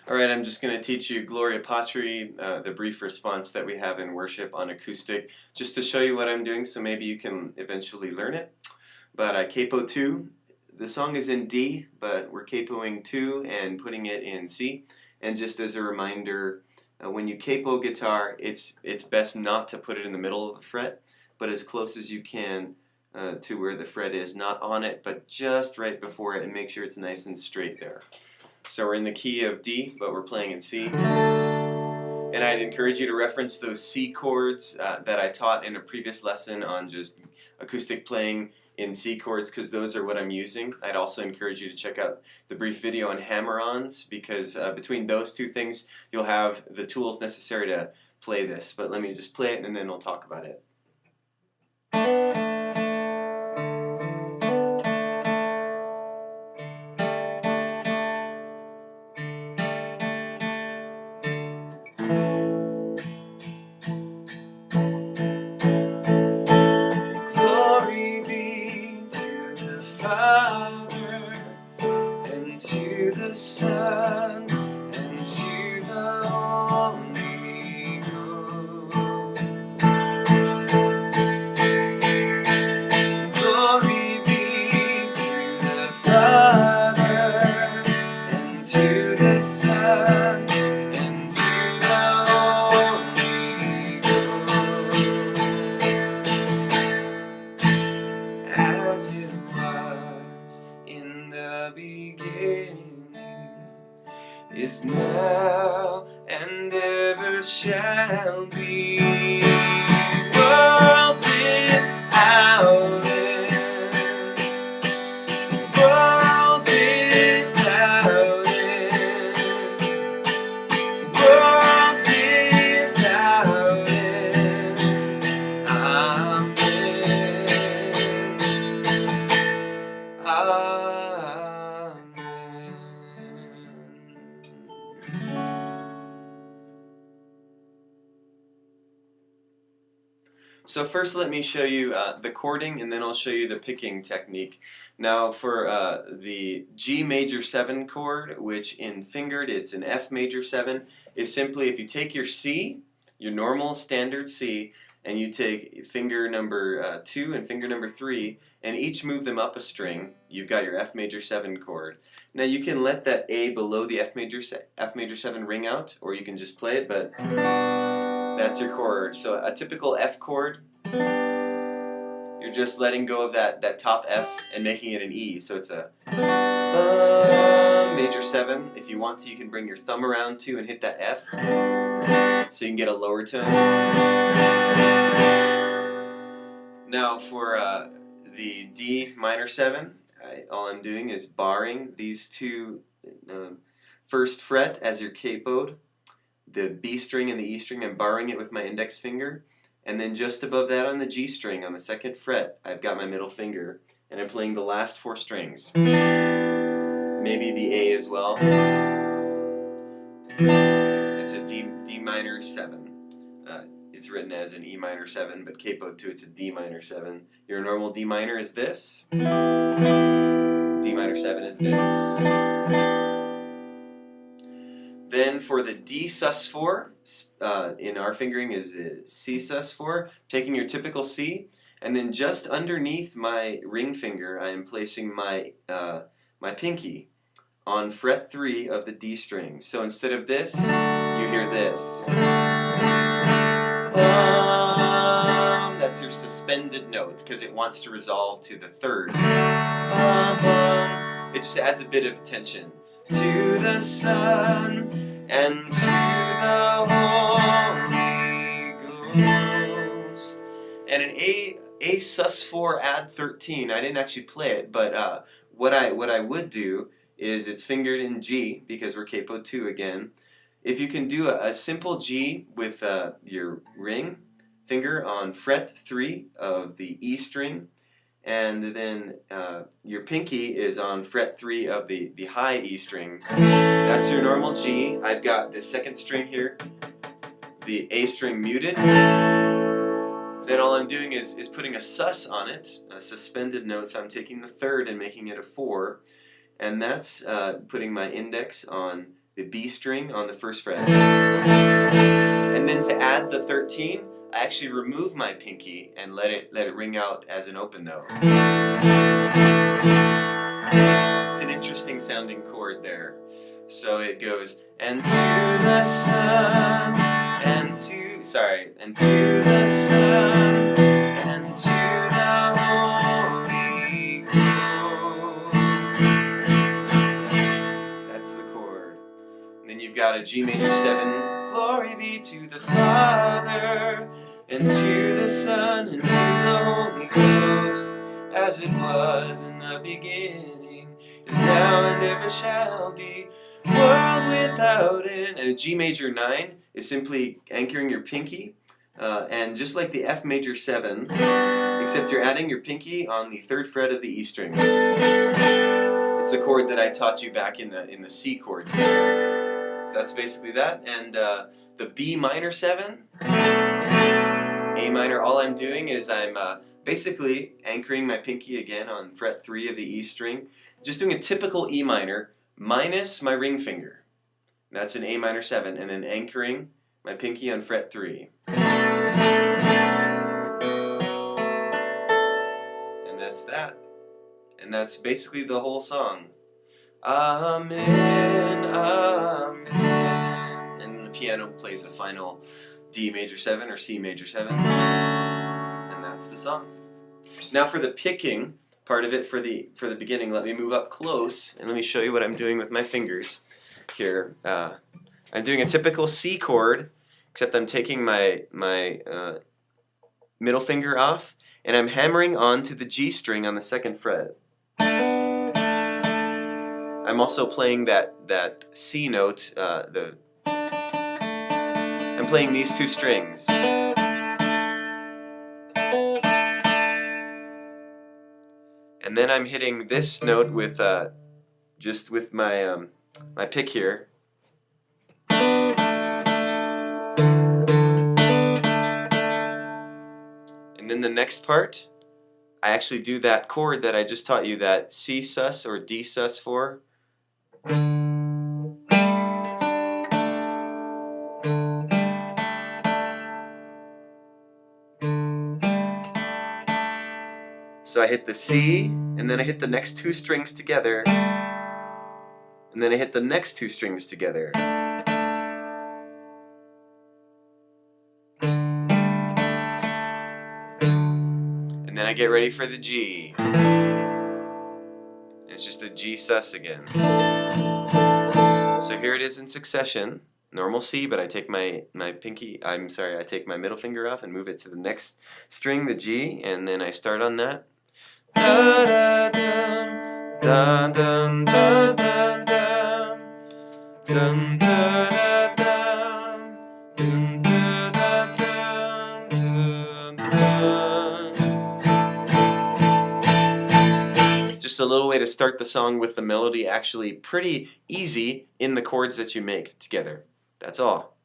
Alright, I'm just going to teach you Gloria Patri, the brief response that we have in worship on acoustic, just to show you what I'm doing so maybe you can eventually learn it. But I capo 2. The song is in D, but we're capoing 2 and putting it in C. And just as a reminder, when you capo guitar, it's best not to put it in the middle of the fret, but as close as you can to where the fret is, not on it, but just right before it, and make sure it's nice and straight there. So we're in the key of D, but we're playing in C. And I'd encourage you to reference those C chords that I taught in a previous lesson on just acoustic playing in C chords, because those are what I'm using. I'd also encourage you to check out the brief video on hammer-ons, because between those two things you'll have the tools necessary to play this. But let me just play it and then we'll talk about it. Glory be to the Father, and to the Son, and to the Holy Ghost. Glory be to the Father, and to the Son, and to the Holy Ghost. As it was in the beginning, is now, and ever shall be, world without end, world without end, world without end. Amen. So first let me show you the chording, and then I'll show you the picking technique. Now for the G major 7 chord, which in fingered it's an F major 7, is simply if you take your C, your normal standard C, and you take finger number 2 and finger number 3, and each move them up a string, you've got your F major 7 chord. Now you can let that A below the F major 7 ring out, or you can just play it, but that's your chord. So a typical F chord, you're just letting go of that top F and making it an E. So it's a major 7. If you want to, you can bring your thumb around too and hit that F, so you can get a lower tone. Now for the D minor 7, all I'm doing is barring these two first fret as you're capoed, the B string and the E string. I'm barring it with my index finger, and then just above that on the G string on the 2nd fret I've got my middle finger, and I'm playing the last 4 strings, maybe the A as well. It's a D minor 7. It's written as an E minor 7, but capoed to it's a D minor 7. Your normal D minor is this. D minor 7 is this. Then for the D sus4, in our fingering is the C sus4, taking your typical C, and then just underneath my ring finger I am placing my my pinky on fret 3 of the D string. So instead of this, you hear this. That's your suspended note, because it wants to resolve to the 3rd. It just adds a bit of tension. To the Son and to the Holy Ghost. And an A sus4 add 13. I didn't actually play it, but what I would do is it's fingered in G, because we're capo 2 again. If you can do a simple G with your ring finger on fret 3 of the E string, and then your pinky is on fret 3 of the high E string. That's your normal G. I've got the 2nd string here, the A string muted. Then all I'm doing is putting a sus on it, a suspended note, so I'm taking the 3rd and making it a 4. And that's putting my index on B string on the first fret. And then to add the 13, I actually remove my pinky and let it ring out as an open note. It's an interesting sounding chord there. So it goes, and to the sun, and to the sun, and to the Holy Ghost. That's the chord. And then you've got a G major 7, glory be to the Father, and to the Son, and to the Holy Ghost, as it was in the beginning, is now, and ever shall be, world without end. And a G major 9 is simply anchoring your pinky, and just like the F major 7, except you're adding your pinky on the 3rd fret of the E string. It's a chord that I taught you back in the C chords. So that's basically that. And the B minor 7, A minor, all I'm doing is I'm basically anchoring my pinky again on fret 3 of the E string, just doing a typical E minor minus my ring finger. That's an A minor 7, and then anchoring my pinky on fret 3. And that's that. And that's basically the whole song. Amen, amen. And the piano plays the final D major 7 or C major 7. And that's the song. Now for the picking part of it, for the beginning, let me move up close and let me show you what I'm doing with my fingers here. I'm doing a typical C chord, except I'm taking my middle finger off and I'm hammering onto the G string on the 2nd fret. I'm also playing that C note. I'm playing these 2 strings. And then I'm hitting this note with just with my my pick here. And then the next part, I actually do that chord that I just taught you, that C sus or D sus4. So I hit the C, and then I hit the next 2 strings together, and then I hit the next 2 strings together. And then I get ready for the G. It's just a G sus again. So here it is in succession. Normal C, but I take my I take my middle finger off and move it to the next string, the G, and then I start on that. Da da dum, da dum da da dum, dum da da dum, dum da da dum, dum dum. Just a little way to start the song with the melody actually pretty easy in the chords that you make together. That's all.